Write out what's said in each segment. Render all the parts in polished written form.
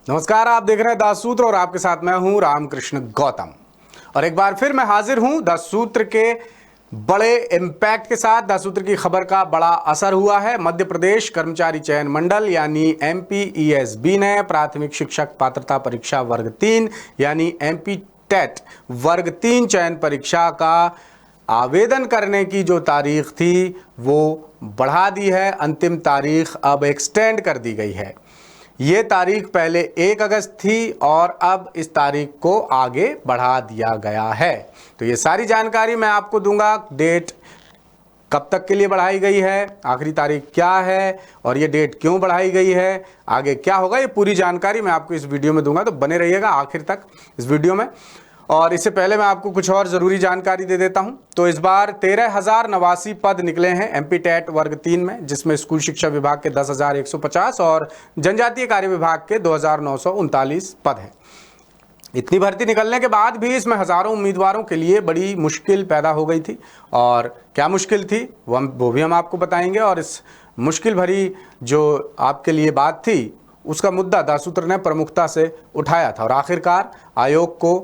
नमस्कार, आप देख रहे हैं 10 सूत्र और आपके साथ मैं हूं रामकृष्ण गौतम। और एक बार फिर मैं हाजिर हूं 10 सूत्र के बड़े इम्पैक्ट के साथ। 10 सूत्र की खबर का बड़ा असर हुआ है। मध्य प्रदेश कर्मचारी चयन मंडल यानी MPESB ने प्राथमिक शिक्षक पात्रता परीक्षा वर्ग 3 यानी MP टेट वर्ग 3 चयन परीक्षा का आवेदन करने की जो तारीख थी वो बढ़ा दी है। अंतिम तारीख अब एक्सटेंड कर दी गई है। ये तारीख पहले 1 अगस्त थी और अब इस तारीख को आगे बढ़ा दिया गया है। तो ये सारी जानकारी मैं आपको दूंगा। डेट कब तक के लिए बढ़ाई गई है, आखिरी तारीख क्या है और ये डेट क्यों बढ़ाई गई है, आगे क्या होगा, ये पूरी जानकारी मैं आपको इस वीडियो में दूंगा। तो बने रहिएगा आखिर तक इस वीडियो में। और इससे पहले मैं आपको कुछ और ज़रूरी जानकारी दे देता हूं। तो इस बार 13,089 पद निकले हैं MP टेट वर्ग 3 में, जिसमें स्कूल शिक्षा विभाग के 10,150 और जनजातीय कार्य विभाग के 2,939 पद हैं। इतनी भर्ती निकलने के बाद भी इसमें हज़ारों उम्मीदवारों के लिए बड़ी मुश्किल पैदा हो गई थी। और क्या मुश्किल थी वो भी हम आपको बताएंगे। और इस मुश्किल भरी जो आपके लिए बात थी उसका मुद्दा 10 सूत्र ने प्रमुखता से उठाया था और आखिरकार आयोग को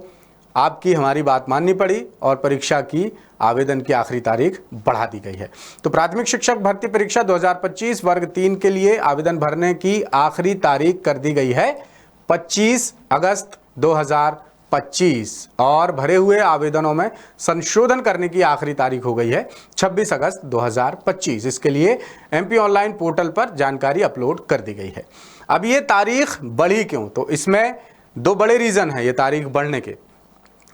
आपकी हमारी बात माननी पड़ी और परीक्षा की आवेदन की आखिरी तारीख बढ़ा दी गई है। तो प्राथमिक शिक्षक भर्ती परीक्षा 2025 वर्ग 3 के लिए आवेदन भरने की आखिरी तारीख कर दी गई है 25 अगस्त 2025 और भरे हुए आवेदनों में संशोधन करने की आखिरी तारीख हो गई है 26 अगस्त 2025। इसके लिए MP ऑनलाइन पोर्टल पर जानकारी अपलोड कर दी गई है। अब ये तारीख बढ़ी क्यों? तो इसमें 2 बड़े रीज़न हैं ये तारीख बढ़ने के।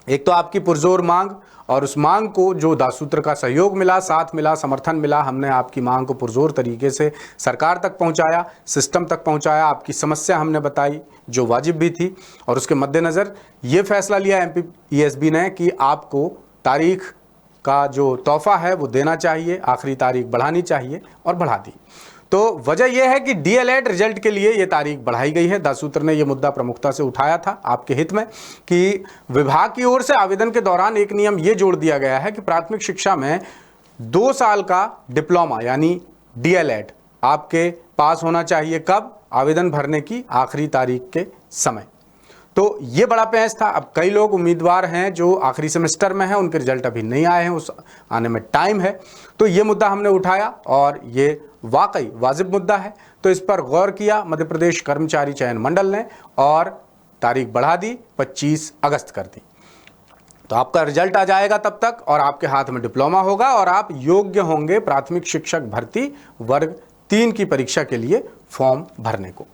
एक तो आपकी पुरजोर मांग, और उस मांग को जो 10 सूत्र का सहयोग मिला, साथ मिला, समर्थन मिला। हमने आपकी मांग को पुरजोर तरीके से सरकार तक पहुंचाया, सिस्टम तक पहुंचाया। आपकी समस्या हमने बताई जो वाजिब भी थी। और उसके मद्देनज़र ये फैसला लिया MPESB ने कि आपको तारीख का जो तोहफा है वो देना चाहिए, आखिरी तारीख बढ़ानी चाहिए और बढ़ा दी। तो वजह यह है कि DLED रिजल्ट के लिए ये तारीख बढ़ाई गई है। 10 सूत्र ने यह मुद्दा प्रमुखता से उठाया था आपके हित में कि विभाग की ओर से आवेदन के दौरान एक नियम ये जोड़ दिया गया है कि प्राथमिक शिक्षा में 2 साल का डिप्लोमा यानी DLED आपके पास होना चाहिए। कब? आवेदन भरने की आखिरी तारीख के समय। तो ये बड़ा पेंच था। अब कई लोग उम्मीदवार हैं जो आखिरी सेमेस्टर में हैं, उनके रिजल्ट अभी नहीं आए हैं, उस आने में टाइम है। तो ये मुद्दा हमने उठाया और ये वाकई वाजिब मुद्दा है। तो इस पर गौर किया मध्य प्रदेश कर्मचारी चयन मंडल ने और तारीख बढ़ा दी, 25 अगस्त कर दी। तो आपका रिजल्ट आ जाएगा तब तक और आपके हाथ में डिप्लोमा होगा और आप योग्य होंगे प्राथमिक शिक्षक भर्ती वर्ग 3 की परीक्षा के लिए फॉर्म भरने को।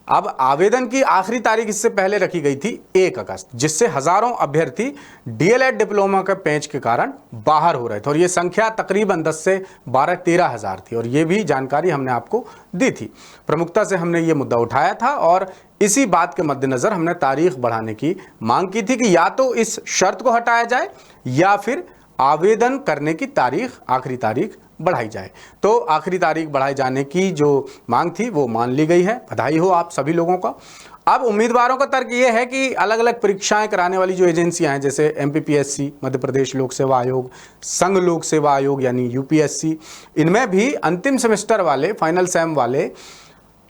अब आवेदन की आखिरी तारीख इससे पहले रखी गई थी 1 अगस्त, जिससे हजारों अभ्यर्थी DLED डिप्लोमा के पेंच के कारण बाहर हो रहे थे। और ये संख्या तकरीबन 10 से 12-13 हज़ार थी और ये भी जानकारी हमने आपको दी थी। प्रमुखता से हमने ये मुद्दा उठाया था और इसी बात के मद्देनज़र हमने तारीख बढ़ाने की मांग की थी कि या तो इस शर्त को हटाया जाए या फिर आवेदन करने की तारीख, आखिरी तारीख बढ़ाई जाए। तो आखिरी तारीख बढ़ाए जाने की जो मांग थी वो मान ली गई है। बधाई हो आप सभी लोगों का। अब उम्मीदवारों का तर्क ये है कि अलग अलग परीक्षाएं कराने वाली जो एजेंसियां हैं जैसे MPPSC मध्य प्रदेश लोक सेवा आयोग, संघ लोक सेवा आयोग यानी UPSC, इनमें भी अंतिम सेमेस्टर वाले, फाइनल सेम वाले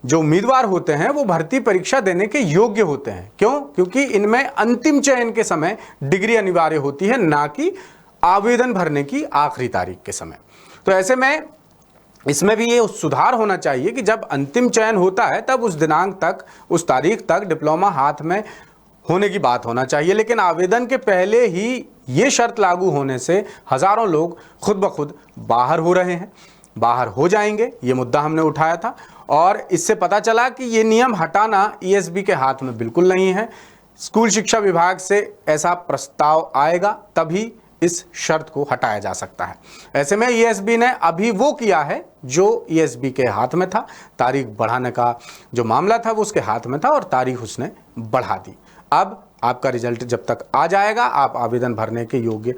जो उम्मीदवार होते हैं वो भर्ती परीक्षा देने के योग्य होते हैं। क्यों? क्योंकि इनमें अंतिम चयन के समय डिग्री अनिवार्य होती है, ना कि आवेदन भरने की आखिरी तारीख के समय। तो ऐसे में इसमें भी ये सुधार होना चाहिए कि जब अंतिम चयन होता है तब उस दिनांक तक, उस तारीख तक डिप्लोमा हाथ में होने की बात होना चाहिए। लेकिन आवेदन के पहले ही ये शर्त लागू होने से हज़ारों लोग खुद ब खुद बाहर हो रहे हैं, बाहर हो जाएंगे। ये मुद्दा हमने उठाया था और इससे पता चला कि ये नियम हटाना ESB के हाथ में बिल्कुल नहीं है। स्कूल शिक्षा विभाग से ऐसा प्रस्ताव आएगा तभी इस शर्त को हटाया जा सकता है। ऐसे में ESB ने अभी वो किया है जो ESB के हाथ में था। तारीख बढ़ाने का जो मामला था वो उसके हाथ में था और तारीख उसने बढ़ा दी। अब आपका रिजल्ट जब तक आ जाएगा आप आवेदन भरने के योग्य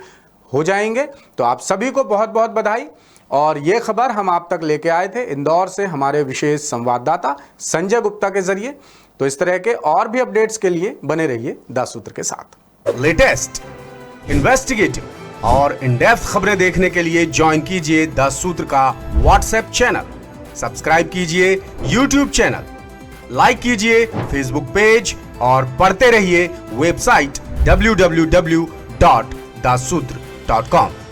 हो जाएंगे। तो आप सभी को बहुत बहुत बधाई। और ये खबर हम आप तक लेके आए थे इंदौर से हमारे विशेष संवाददाता संजय गुप्ता के जरिए। तो इस तरह के और भी अपडेट्स के लिए बने रहिए 10 सूत्र के साथ। लेटेस्ट, इन्वेस्टिगेटिव और इन डेप्थ खबरें देखने के लिए ज्वाइन कीजिए 10 सूत्र का व्हाट्सएप चैनल, सब्सक्राइब कीजिए YouTube चैनल लाइक कीजिए फेसबुक पेज और पढ़ते रहिए वेबसाइट www.daसूत्र.com।